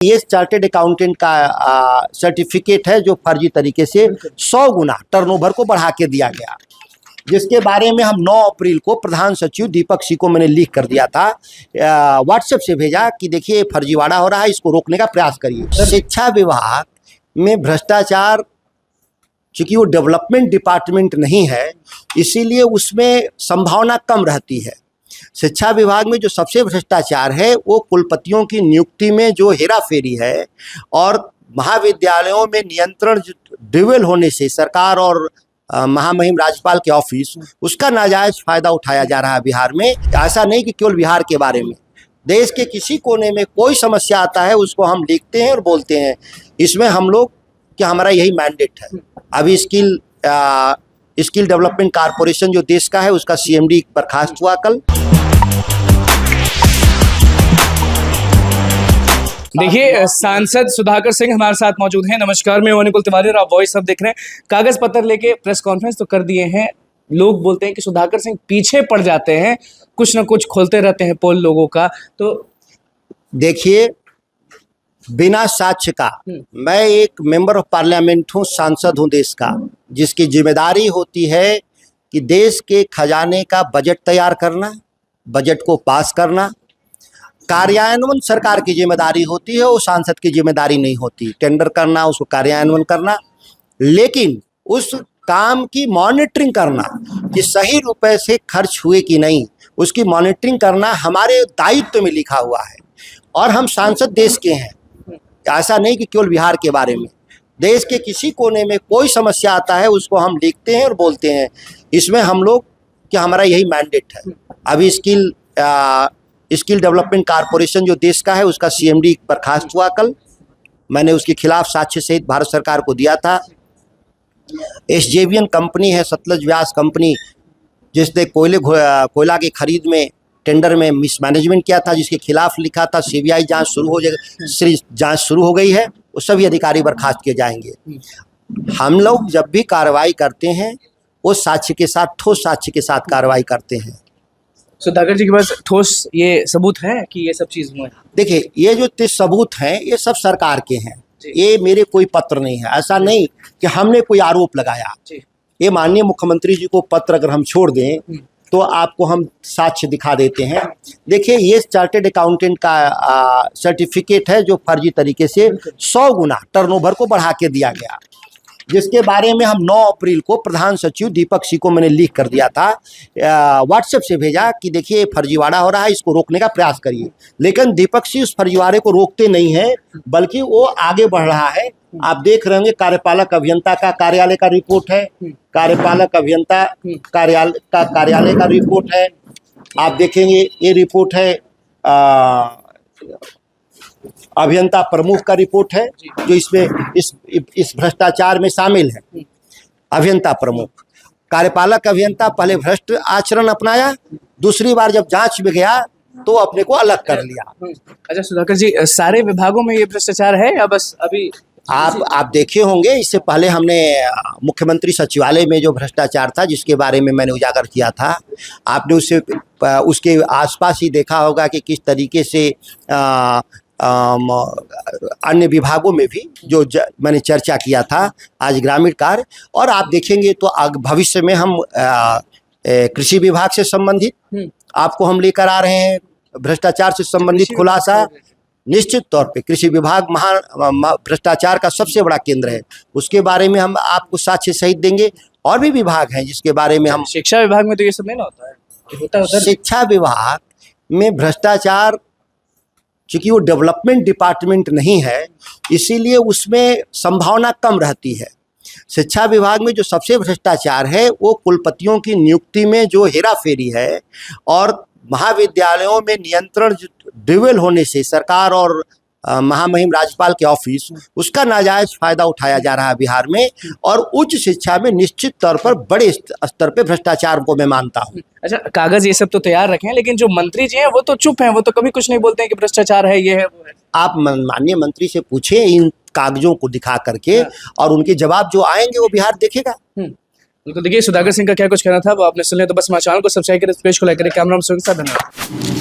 ये chartered accountant का certificate है जो फर्जी तरीके से 100 गुना टर्नओवर को बढ़ा के दिया गया, जिसके बारे में हम 9 अप्रैल को प्रधान सचिव दीपक सिंह को मैंने लिख कर दिया था, व्हाट्सएप से भेजा कि देखिए फर्जीवाड़ा हो रहा है, इसको रोकने का प्रयास करिए। शिक्षा विभाग में भ्रष्टाचार, चूंकि वो डेवलपमेंट डिपार्टमेंट नहीं है, इसीलिए उसमें संभावना कम रहती है। शिक्षा विभाग में जो सबसे भ्रष्टाचार है वो कुलपतियों की नियुक्ति में जो हेराफेरी है, और महाविद्यालयों में नियंत्रण ड्यूअल होने से सरकार और महामहिम राज्यपाल के ऑफिस, उसका नाजायज फायदा उठाया जा रहा है बिहार में। ऐसा नहीं कि केवल बिहार के बारे में, देश के किसी कोने में कोई समस्या आता है उसको हम लिखते हैं और बोलते हैं। इसमें हम लोग कि हमारा यही मैंडेट है। अभी स्किल डेवलपमेंट कॉर्पोरेशन जो देश का है, उसका CMD बर्खास्त हुआ कल। देखिए, सांसद सुधाकर सिंह हमारे साथ मौजूद हैं। नमस्कार, मैं अनुकुल तिवारी और आप वॉइस अब देख रहे हैं। कागज पत्र लेके प्रेस कॉन्फ्रेंस तो कर दिए हैं। लोग बोलते हैं कि सुधाकर सिंह पीछे पड़ जाते हैं, कुछ ना कुछ खोलते रहते हैं पोल लोगों का। तो देखिए, बिना साक्ष्य का, मैं एक मेंबर ऑफ पार्लियामेंट हूँ, सांसद हूँ देश का, जिसकी जिम्मेदारी होती है कि देश के खजाने का बजट तैयार करना, बजट को पास करना। कार्यान्वयन सरकार की जिम्मेदारी होती है, वो सांसद की जिम्मेदारी नहीं होती। टेंडर करना, उसको कार्यान्वयन करना, लेकिन उस काम की मॉनिटरिंग करना कि सही रुपए से खर्च हुए कि नहीं, उसकी मॉनिटरिंग करना हमारे दायित्व में लिखा हुआ है। और हम सांसद देश के हैं, ऐसा नहीं कि केवल बिहार के बारे में, देश के किसी कोने में कोई समस्या आता है उसको हम लिखते हैं और बोलते हैं। इसमें हम लोग कि हमारा यही मैंडेट है। अभी स्किल डेवलपमेंट कॉर्पोरेशन जो देश का है, उसका CMD बर्खास्त हुआ कल। मैंने उसके खिलाफ साक्ष्य सहित भारत सरकार को दिया था। SJVN कंपनी है, सतलज व्यास कंपनी, जिसने कोयला की खरीद में टेंडर में मिसमैनेजमेंट किया था, जिसके खिलाफ लिखा था CBI जांच शुरू हो गई है। वो सभी अधिकारी बर्खास्त किए जाएंगे। हम लोग जब भी कार्रवाई करते हैं वो साक्ष्य के साथ, ठोस साक्ष्य के साथ कार्रवाई करते हैं। सुधाकर जी के पास ठोस ये सबूत है कि ये सब चीज हुआ है? देखिए, ये जो सबूत हैं ये सब सरकार के हैं, ये मेरे कोई पत्र नहीं है। ऐसा नहीं कि हमने कोई आरोप लगाया। ये माननीय मुख्यमंत्री जी को पत्र अगर हम छोड़ दें तो आपको हम साक्ष्य दिखा देते हैं। देखिए, ये चार्टेड अकाउंटेंट का सर्टिफिकेट है जो फर्जी तरीके से 100 गुना टर्नओवर को बढ़ा के दिया गया, जिसके बारे में हम 9 अप्रैल को प्रधान सचिव दीपक सिंह को मैंने लिख कर दिया था, व्हाट्सएप से भेजा कि देखिए फर्जीवाड़ा हो रहा है, इसको रोकने का प्रयास करिए। लेकिन दीपक सिंह उस फर्जीवाड़े को रोकते नहीं हैं, बल्कि वो आगे बढ़ रहा है। आप देख रहे होंगे, कार्यपालक अभियंता का कार्यालय का रिपोर्ट है, कार्यपालक अभियंता कार्यालय का रिपोर्ट है। आप देखेंगे ये रिपोर्ट है अभियंता प्रमुख का रिपोर्ट है, जो इसमें इस भ्रष्टाचार में शामिल है। अभियंता प्रमुख, कार्यपालक अभियंता पहले भ्रष्ट आचरण अपनाया, दूसरी बार जब जांच में गया तो अपने को अलग कर लिया। अच्छा सुधाकर जी, सारे विभागों में ये भ्रष्टाचार है या बस अभी? आप देखे होंगे, इससे पहले हमने मुख्यमंत्री सचिवालय में जो भ्रष्टाचार था, जिसके बारे में मैंने उजागर किया था, आपने उसके आसपास ही देखा होगा कि किस तरीके से अन्य विभागों में भी जो मैंने चर्चा किया था आज ग्रामीण कार्य। और आप देखेंगे तो भविष्य में हम कृषि विभाग से संबंधित आपको हम लेकर आ रहे हैं भ्रष्टाचार से संबंधित खुलासा। निश्चित तौर पे कृषि विभाग भ्रष्टाचार का सबसे बड़ा केंद्र है, उसके बारे में हम आपको साक्ष्य सहित देंगे। और भी विभाग हैं जिसके बारे में हम, शिक्षा विभाग में तो ये सब नहीं ना होता है। शिक्षा विभाग में भ्रष्टाचार, चूंकि वो डेवलपमेंट डिपार्टमेंट नहीं है, इसीलिए उसमें संभावना कम रहती है। शिक्षा विभाग में जो सबसे भ्रष्टाचार है वो कुलपतियों की नियुक्ति में जो हेराफेरी है, और महाविद्यालयों में नियंत्रण ड्यूअल होने से सरकार और महामहिम राज्यपाल के ऑफिस, उसका नाजायज फायदा उठाया जा रहा है बिहार में। और उच्च शिक्षा में निश्चित तौर पर बड़े स्तर पे भ्रष्टाचार को मैं मानता हूँ। अच्छा, कागज ये सब तो तैयार रखे, लेकिन जो मंत्री जी हैं वो तो चुप हैं, वो तो कभी कुछ नहीं बोलते हैं कि भ्रष्टाचार है, ये है वो है। आप माननीय मंत्री से पूछे इन कागजों को दिखा करके, और उनके जवाब जो आएंगे वो बिहार देखेगा। बिल्कुल। देखिए, सुधाकर सिंह का क्या कुछ कहना था वो आपने सुन लिया। तो बस हमारे चैनल को सब्सक्राइब करें, पेज को लाइक करें। कैमरा में धन्यवाद।